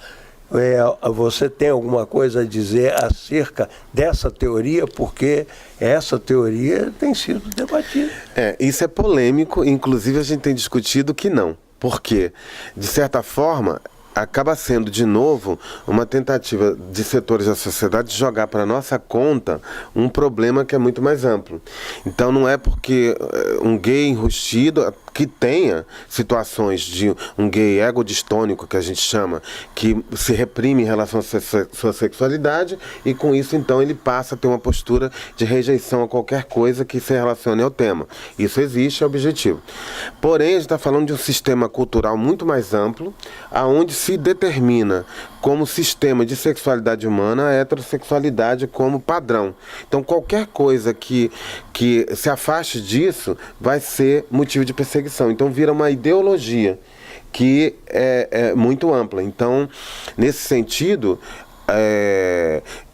Você tem alguma coisa a dizer acerca dessa teoria? Porque essa teoria tem sido debatida. Isso é polêmico, inclusive a gente tem discutido que não. Porque, de certa forma, acaba sendo, de novo, uma tentativa de setores da sociedade de jogar para a nossa conta um problema que é muito mais amplo. Então não é porque um gay enrustido, que tenha situações de um gay egodistônico, que a gente chama, que se reprime em relação à sua sexualidade, e com isso então ele passa a ter uma postura de rejeição a qualquer coisa que se relacione ao tema. Isso existe, é objetivo. Porém, a gente está falando de um sistema cultural muito mais amplo, aonde se determina como sistema de sexualidade humana a heterossexualidade como padrão. Então qualquer coisa que se afaste disso vai ser motivo de perseguição. Então vira uma ideologia. que é muito ampla. Então, nesse sentido,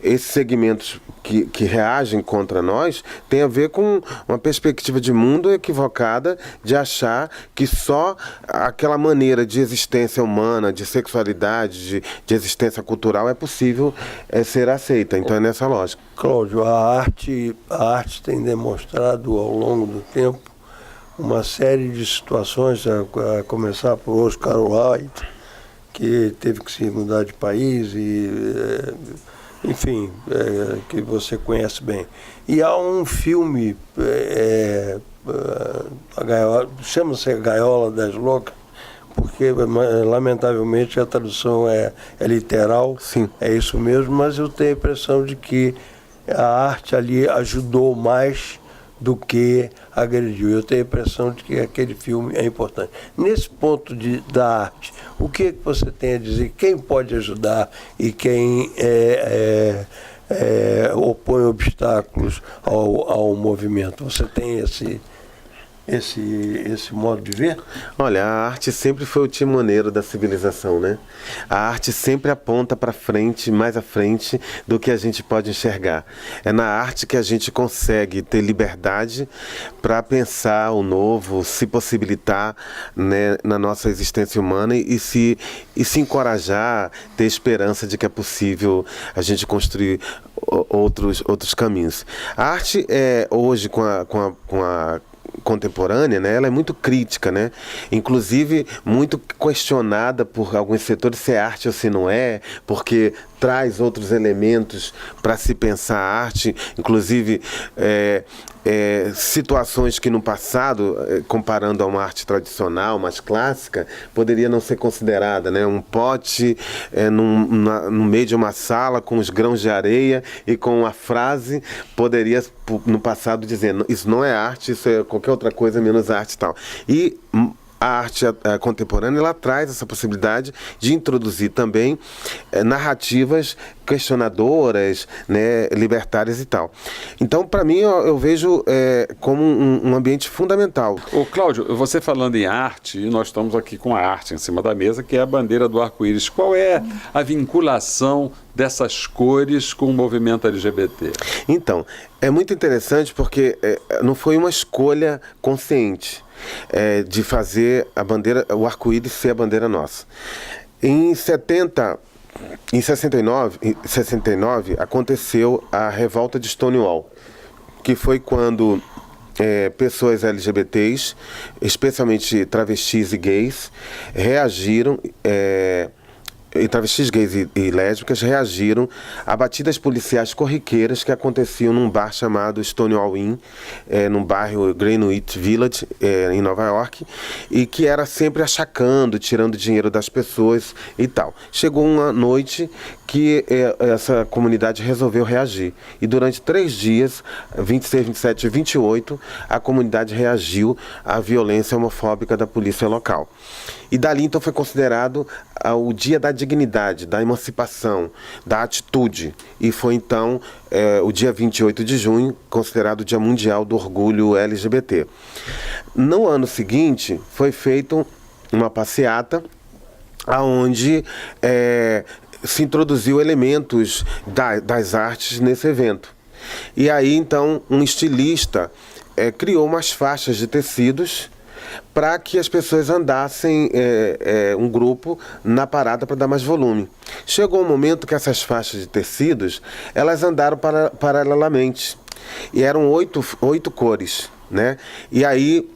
esses segmentos que reagem contra nós tem a ver com uma perspectiva de mundo equivocada de achar que só aquela maneira de existência humana, de sexualidade, de existência cultural é possível ser aceita. Então é nessa lógica. Cláudio, a arte tem demonstrado ao longo do tempo uma série de situações, a começar por Oscar Wilde, que teve que se mudar de país e, enfim, que você conhece bem. E há um filme, chama-se A Gaiola das Loucas, porque lamentavelmente a tradução é literal. Sim. É isso mesmo, mas eu tenho a impressão de que a arte ali ajudou mais do que agrediu. Eu tenho a impressão de que aquele filme é importante. Nesse ponto da arte, o que você tem a dizer? Quem pode ajudar e quem opõe obstáculos ao movimento? Você tem esse modo de ver? Olha, a arte sempre foi o timoneiro da civilização, né? A arte sempre aponta para frente, mais à frente do que a gente pode enxergar. É na arte que a gente consegue ter liberdade para pensar o novo, se possibilitar, né, na nossa existência humana e se encorajar, ter esperança de que é possível a gente construir outros caminhos. A arte hoje com a contemporânea, né, ela é muito crítica, né? Inclusive muito questionada por alguns setores se é arte ou se não é, porque traz outros elementos para se pensar a arte, inclusive situações que no passado, comparando a uma tradicional, mais clássica, poderia não ser considerada, né? Um pote no meio de uma sala com os grãos de areia e com uma frase, poderia no passado dizer, isso não é arte, isso é qualquer outra coisa menos arte e tal. E a arte contemporânea, ela traz essa possibilidade de introduzir também narrativas questionadoras, né, libertárias e tal. Então, para mim, eu vejo como um ambiente fundamental. Ô, Cláudio, você falando em arte, e nós estamos aqui com a arte em cima da mesa, que é a bandeira do arco-íris. Qual é a vinculação dessas cores com o movimento LGBT? Então, é muito interessante porque não foi uma escolha consciente de fazer o arco-íris ser a bandeira nossa. Em 69 aconteceu a revolta de Stonewall, que foi quando pessoas LGBTs, especialmente travestis e gays, reagiram, e travestis gays e lésbicas reagiram a batidas policiais corriqueiras que aconteciam num bar chamado Stonewall Inn, num bairro Greenwich Village, em Nova York, e que era sempre achacando, tirando dinheiro das pessoas e tal. Chegou uma noite que essa comunidade resolveu reagir. E durante 3 dias, 26, 27 e 28, a comunidade reagiu à violência homofóbica da polícia local. E dali, então, foi considerado o dia da dignidade, da emancipação, da atitude. E foi, então, o dia 28 de junho, considerado o Dia Mundial do Orgulho LGBT. No ano seguinte, foi feita uma passeata onde se introduziu elementos das artes nesse evento. E aí, então, um estilista criou umas faixas de tecidos para que as pessoas andassem, um grupo, na parada para dar mais volume. Chegou um momento que essas faixas de tecidos, elas andaram paralelamente. E eram 8 cores, né? E aí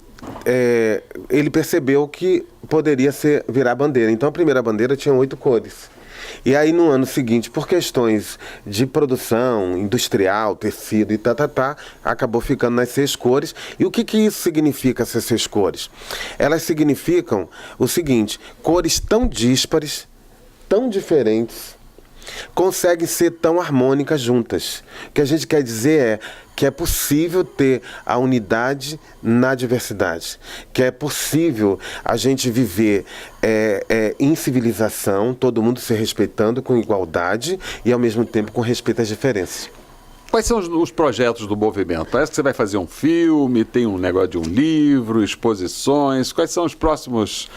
ele percebeu que poderia virar bandeira. Então a primeira bandeira tinha 8 cores. E aí no ano seguinte, por questões de produção industrial, tecido e acabou ficando nas 6 cores. E o que isso significa, essas 6 cores? Elas significam o seguinte: cores tão díspares, tão diferentes, conseguem ser tão harmônicas juntas. O que a gente quer dizer é que é possível ter a unidade na diversidade, que é possível a gente viver em civilização, todo mundo se respeitando com igualdade e ao mesmo tempo com respeito às diferenças. Quais são os projetos do movimento? Parece que você vai fazer um filme, tem um negócio de um livro, exposições. Quais são os próximos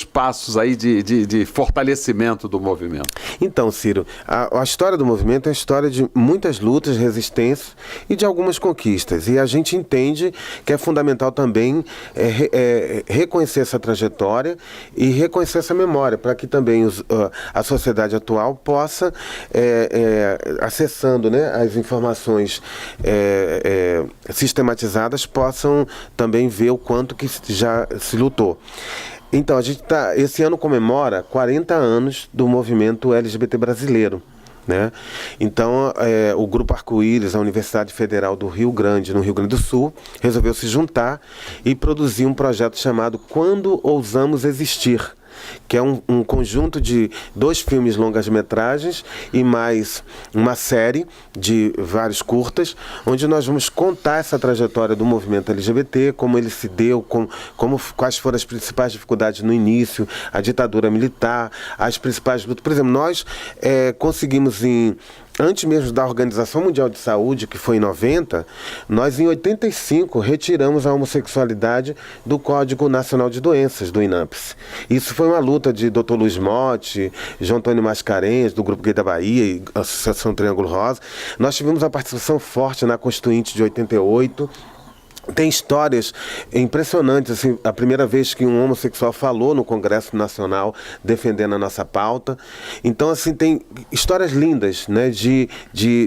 passos aí de fortalecimento do movimento? Então, Ciro, a história do movimento é a história de muitas lutas, resistências e de algumas conquistas. E a gente entende que é fundamental também reconhecer essa trajetória e reconhecer essa memória, para que também a sociedade atual possa, acessando, né, as informações sistematizadas, possam também ver o quanto que já se lutou. Então, a gente esse ano comemora 40 anos do movimento LGBT brasileiro, né? Então, o Grupo Arco-Íris, a Universidade Federal do Rio Grande, no Rio Grande do Sul, resolveu se juntar e produzir um projeto chamado Quando Ousamos Existir, que é um conjunto de 2 filmes longas-metragens e mais uma série de vários curtas, onde nós vamos contar essa trajetória do movimento LGBT, como ele se deu, quais foram as principais dificuldades no início, a ditadura militar, as principais lutas. Por exemplo, nós conseguimos antes mesmo da Organização Mundial de Saúde, que foi em 90, nós em 85 retiramos a homossexualidade do Código Nacional de Doenças, do INAMPS. Isso foi uma luta de Dr. Luiz Motti, João Antônio Mascarenhas, do Grupo Gay da Bahia e Associação Triângulo Rosa. Nós tivemos uma participação forte na Constituinte de 88. Tem histórias impressionantes, assim, a primeira vez que um homossexual falou no Congresso Nacional defendendo a nossa pauta. Então, assim, tem histórias lindas, né, de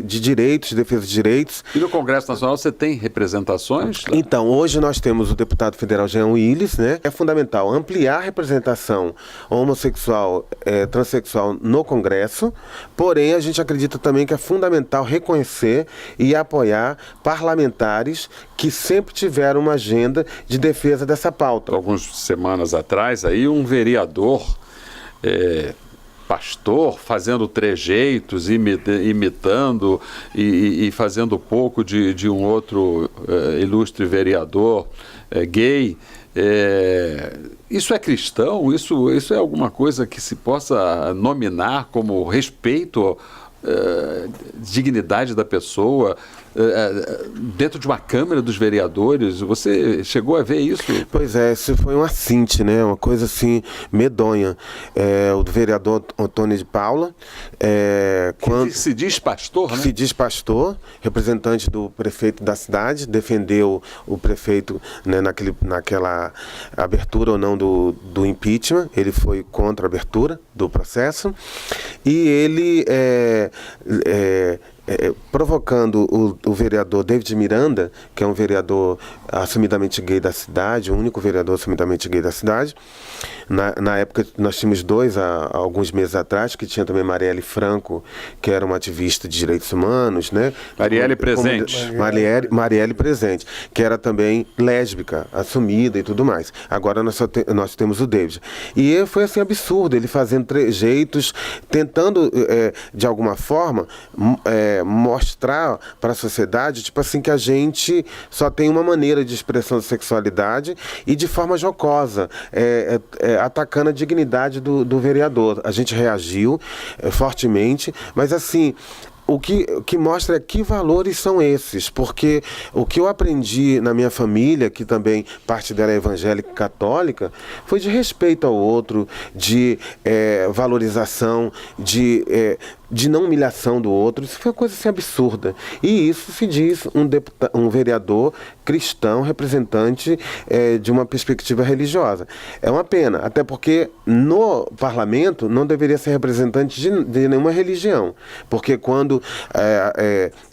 direitos, de defesa de direitos. E no Congresso Nacional você tem representações? Então, hoje nós temos o deputado federal Jean Willis, né? É fundamental ampliar a representação homossexual, transexual no Congresso, porém a gente acredita também que é fundamental reconhecer e apoiar parlamentares que sempre tiveram uma agenda de defesa dessa pauta. Algumas semanas atrás, aí um vereador, pastor, fazendo trejeitos, imitando e fazendo pouco de um outro ilustre vereador gay. Isso é cristão? Isso é alguma coisa que se possa nominar como respeito, dignidade da pessoa, dentro de uma Câmara dos Vereadores? Você chegou a ver isso? Pois é, isso foi um assinte, né? Uma coisa assim medonha. O vereador Antônio de Paula, que se diz pastor, né? Se diz pastor, representante do prefeito da cidade, defendeu o prefeito, né, naquela abertura ou não do impeachment. Ele foi contra a abertura do processo e ele provocando o vereador David Miranda, que é um vereador assumidamente gay da cidade, o único vereador assumidamente gay da cidade. Na época nós tínhamos 2 há alguns meses atrás, que tinha também Marielle Franco, que era uma ativista de direitos humanos, né? Marielle Presente. Marielle Presente, que era também lésbica, assumida e tudo mais. Agora nós temos o David. E foi assim absurdo, ele fazendo trejeitos, tentando de alguma forma mostrar para a sociedade, tipo assim, que a gente só tem uma maneira de expressão de sexualidade e de forma jocosa, atacando a dignidade do vereador. A gente reagiu fortemente, mas assim, o que mostra que valores são esses, porque o que eu aprendi na minha família, que também parte dela é evangélica e católica, foi de respeito ao outro, de valorização, de não humilhação do outro. Isso foi uma coisa assim absurda. E isso se diz um vereador cristão, representante de uma perspectiva religiosa. É uma pena, até porque no parlamento não deveria ser representante de nenhuma religião, porque quando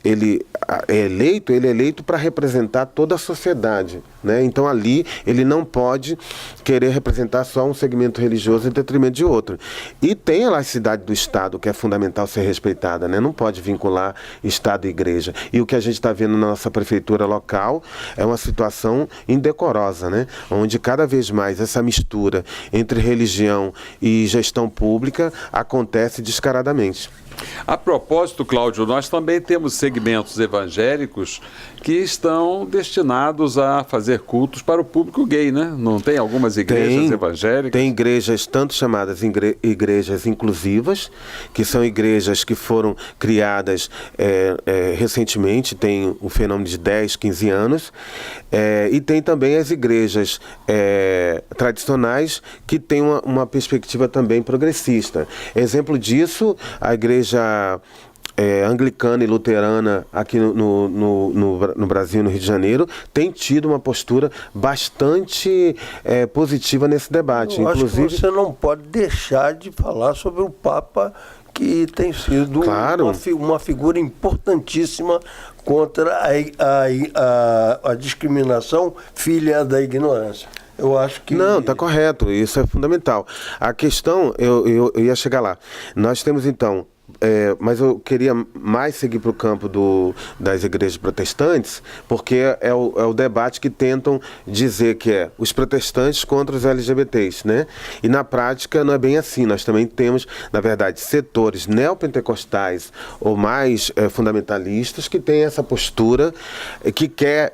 ele é eleito para representar toda a sociedade, né? Então ali ele não pode querer representar só um segmento religioso em detrimento de outro. E tem a laicidade do Estado, que é fundamental ser respeitada, né? Não pode vincular Estado e Igreja. E o que a gente está vendo na nossa prefeitura local é uma situação indecorosa, né? Onde cada vez mais essa mistura entre religião e gestão pública acontece descaradamente. A propósito, Cláudio, nós também temos segmentos evangélicos que estão destinados a fazer cultos para o público gay, né? Não tem algumas igrejas evangélicas? Tem igrejas, tanto chamadas igrejas inclusivas, que são igrejas que foram criadas recentemente, tem um fenômeno de 10, 15 anos, e tem também as igrejas tradicionais que têm uma perspectiva também progressista. Exemplo disso, a igreja anglicana e luterana aqui no Brasil, no Rio de Janeiro, tem tido uma postura bastante positiva nesse debate. Eu acho que você não pode deixar de falar sobre o Papa, que tem sido uma figura importantíssima contra a discriminação filha da ignorância. Eu acho que... Não, está correto, isso é fundamental. A questão, eu ia chegar lá. Nós temos, então... mas eu queria mais seguir para o campo das igrejas protestantes, porque é o debate que tentam dizer que é os protestantes contra os LGBTs, né? E na prática não é bem assim. Nós também temos, na verdade, setores neopentecostais ou mais fundamentalistas que têm essa postura que quer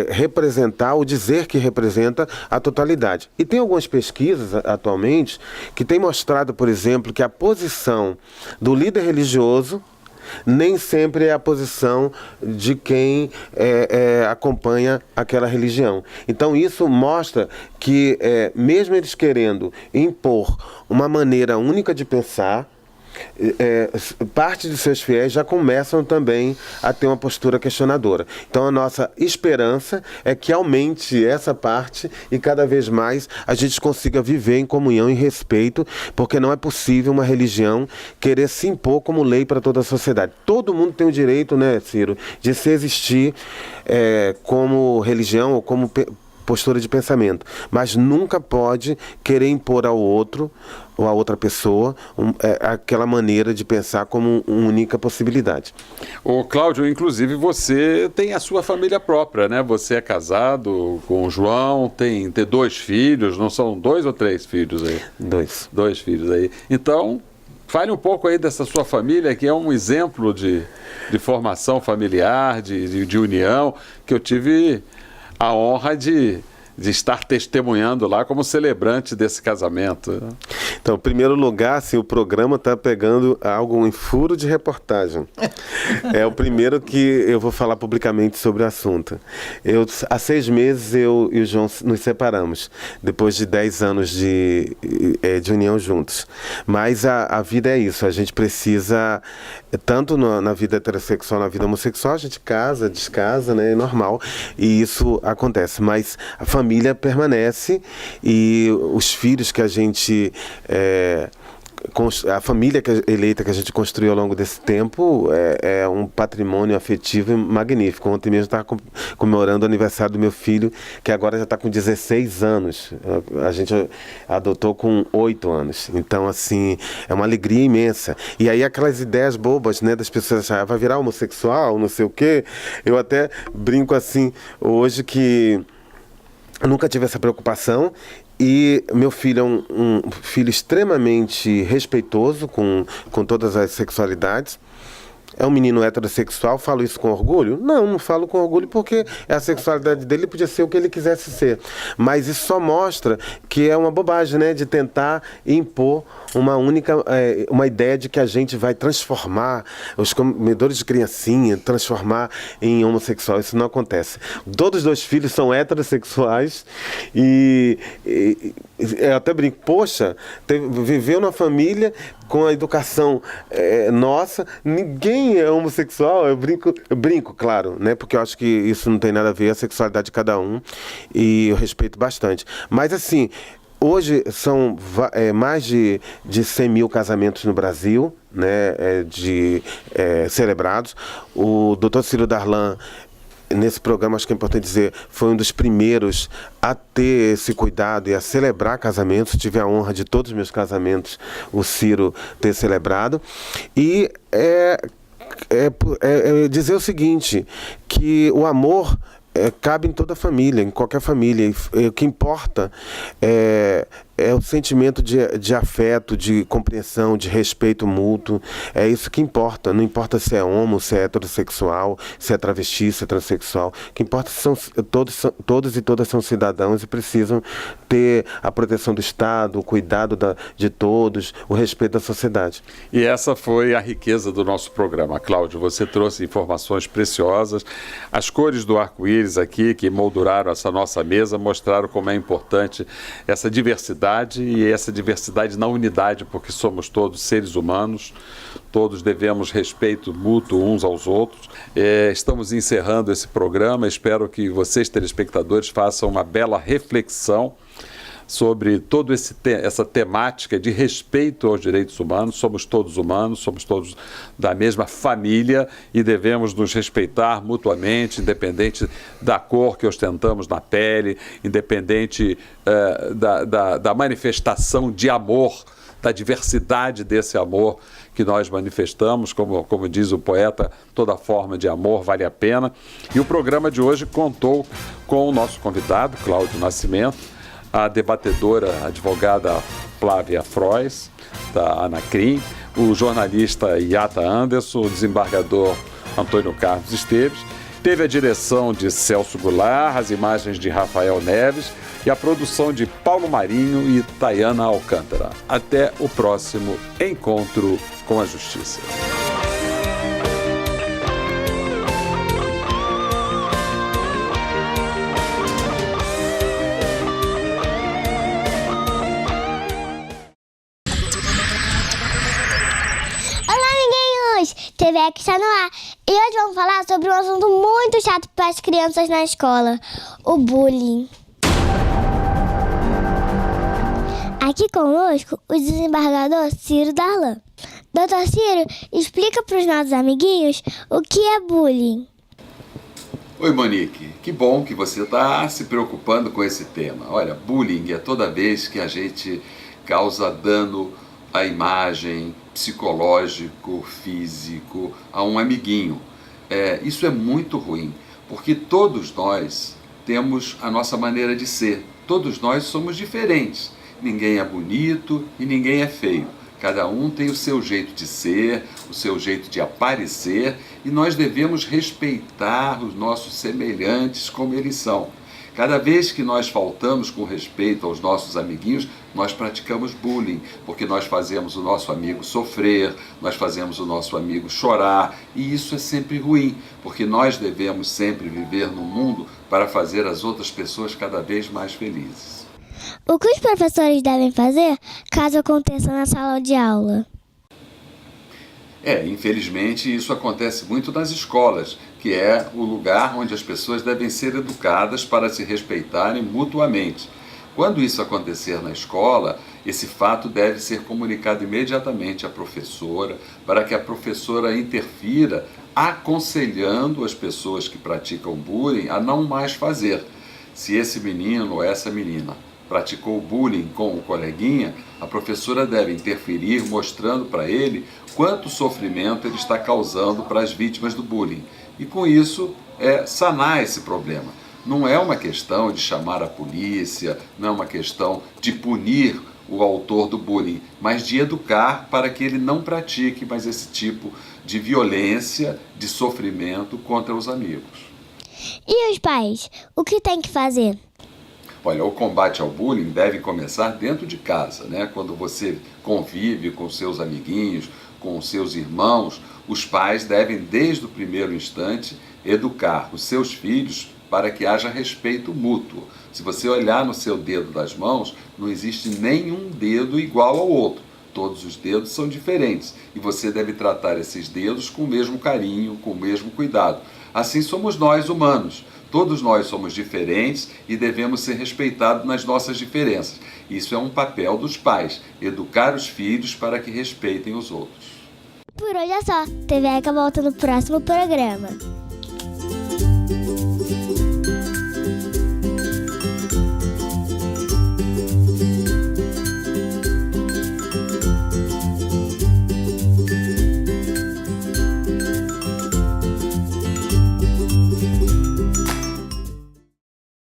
representar ou dizer que representa a totalidade. E tem algumas pesquisas atualmente que têm mostrado, por exemplo, que a posição do líder religioso nem sempre é a posição de quem acompanha aquela religião. Então isso mostra que mesmo eles querendo impor uma maneira única de pensar, parte de seus fiéis já começam também a ter uma postura questionadora. Então a nossa esperança é que aumente essa parte e cada vez mais a gente consiga viver em comunhão e respeito, porque não é possível uma religião querer se impor como lei para toda a sociedade. Todo mundo tem o direito, né, Ciro, de se existir como religião ou como postura de pensamento, mas nunca pode querer impor ao outro ou a outra pessoa aquela maneira de pensar como uma única possibilidade. Ô Cláudio, inclusive você tem a sua família própria, né? Você é casado com o João, tem 2 filhos, não são 2 ou 3 filhos aí? 2. 2 filhos aí. Então, fale um pouco aí dessa sua família, que é um exemplo de formação familiar, de união, que eu tive a honra de estar testemunhando lá como celebrante desse casamento. Então, em primeiro lugar, assim, o programa está pegando algo em furo de reportagem. É o primeiro que eu vou falar publicamente sobre o assunto. Há 6 meses eu e o João nos separamos, depois de 10 anos de união juntos. Mas a vida é isso, a gente precisa, tanto na vida heterossexual, na vida homossexual, a gente casa, descasa, né, é normal, e isso acontece. Mas a família permanece e os filhos que a gente... a família eleita que a gente construiu ao longo desse tempo é um patrimônio afetivo magnífico. Ontem mesmo estava comemorando o aniversário do meu filho, que agora já está com 16 anos. A gente adotou com 8 anos. Então, assim, é uma alegria imensa. E aí aquelas ideias bobas, né, das pessoas acharem, vai virar homossexual, não sei o quê. Eu até brinco assim, hoje, que eu nunca tive essa preocupação. E meu filho é um filho extremamente respeitoso com todas as sexualidades. É um menino heterossexual, falo isso com orgulho? Não falo com orgulho, porque a sexualidade dele podia ser o que ele quisesse ser. Mas isso só mostra que é uma bobagem, né, de tentar impor uma ideia de que a gente vai transformar os comedores de criancinha, transformar em homossexual. Isso não acontece. Todos os 2 filhos são heterossexuais e eu até brinco, poxa, viveu numa família com a educação nossa, ninguém é homossexual. Eu brinco, claro, né? Porque eu acho que isso não tem nada a ver, a sexualidade de cada um, e eu respeito bastante. Mas assim, hoje são mais de 100 mil casamentos no Brasil, né, celebrados. O Dr. Ciro Darlan, nesse programa, acho que é importante dizer, foi um dos primeiros a ter esse cuidado e a celebrar casamentos. Tive a honra de todos os meus casamentos o Ciro ter celebrado. E dizer o seguinte, que o amor cabe em toda a família, em qualquer família. O que importa é o sentimento de afeto, de compreensão, de respeito mútuo. É isso que importa. Não importa se é homo, se é heterossexual, se é travesti, se é transexual. O que importa são todos e todas são cidadãos e precisam ter a proteção do Estado, o cuidado de todos, o respeito da sociedade. E essa foi a riqueza do nosso programa, Cláudio. Você trouxe informações preciosas. As cores do arco-íris aqui, que molduraram essa nossa mesa, mostraram como é importante essa diversidade e essa diversidade na unidade, porque somos todos seres humanos, todos devemos respeito mútuo uns aos outros. Estamos encerrando esse programa, espero que vocês, telespectadores, façam uma bela reflexão sobre toda essa temática de respeito aos direitos humanos. Somos todos da mesma família e devemos nos respeitar mutuamente, independente da cor que ostentamos na pele, independente da manifestação de amor, da diversidade desse amor que nós manifestamos, como diz o poeta, toda forma de amor vale a pena. E o programa de hoje contou com o nosso convidado, Cláudio Nascimento, a debatedora, a advogada Flávia Frois, da Anacrim, o jornalista Yata Anderson, o desembargador Antônio Carlos Esteves. Teve a direção de Celso Goulart, as imagens de Rafael Neves e a produção de Paulo Marinho e Tayana Alcântara. Até o próximo Encontro com a Justiça. TV que está no ar. E hoje vamos falar sobre um assunto muito chato para as crianças na escola: o bullying. Aqui conosco o desembargador Ciro Darlan. Doutor Ciro, explica para os nossos amiguinhos o que é bullying. Oi, Monique. Que bom que você está se preocupando com esse tema. Olha, bullying é toda vez que a gente causa dano à imagem, psicológico, físico, a um amiguinho. Isso é muito ruim, porque todos nós temos a nossa maneira de ser. Todos nós somos diferentes. Ninguém é bonito e ninguém é feio. Cada um tem o seu jeito de ser, o seu jeito de aparecer, e nós devemos respeitar os nossos semelhantes como eles são. Cada vez que nós faltamos com respeito aos nossos amiguinhos, nós praticamos bullying, porque nós fazemos o nosso amigo sofrer, nós fazemos o nosso amigo chorar, e isso é sempre ruim, porque nós devemos sempre viver no mundo para fazer as outras pessoas cada vez mais felizes. O que os professores devem fazer caso aconteça na sala de aula? Infelizmente isso acontece muito nas escolas, que é o lugar onde as pessoas devem ser educadas para se respeitarem mutuamente. Quando isso acontecer na escola, esse fato deve ser comunicado imediatamente à professora, para que a professora interfira, aconselhando as pessoas que praticam bullying a não mais fazer. Se esse menino ou essa menina praticou bullying com o coleguinha, a professora deve interferir, mostrando para ele quanto sofrimento ele está causando para as vítimas do bullying. E com isso, sanar esse problema. Não é uma questão de chamar a polícia, não é uma questão de punir o autor do bullying, mas de educar para que ele não pratique mais esse tipo de violência, de sofrimento contra os amigos. E os pais? O que tem que fazer? Olha, o combate ao bullying deve começar dentro de casa, né? Quando você convive com seus amiguinhos, com seus irmãos, os pais devem, desde o primeiro instante, educar os seus filhos para que haja respeito mútuo. Se você olhar no seu dedo das mãos, não existe nenhum dedo igual ao outro. Todos os dedos são diferentes e você deve tratar esses dedos com o mesmo carinho, com o mesmo cuidado. Assim somos nós, humanos. Todos nós somos diferentes e devemos ser respeitados nas nossas diferenças. Isso é um papel dos pais, educar os filhos para que respeitem os outros. Por hoje é só. TV Eka volta no próximo programa.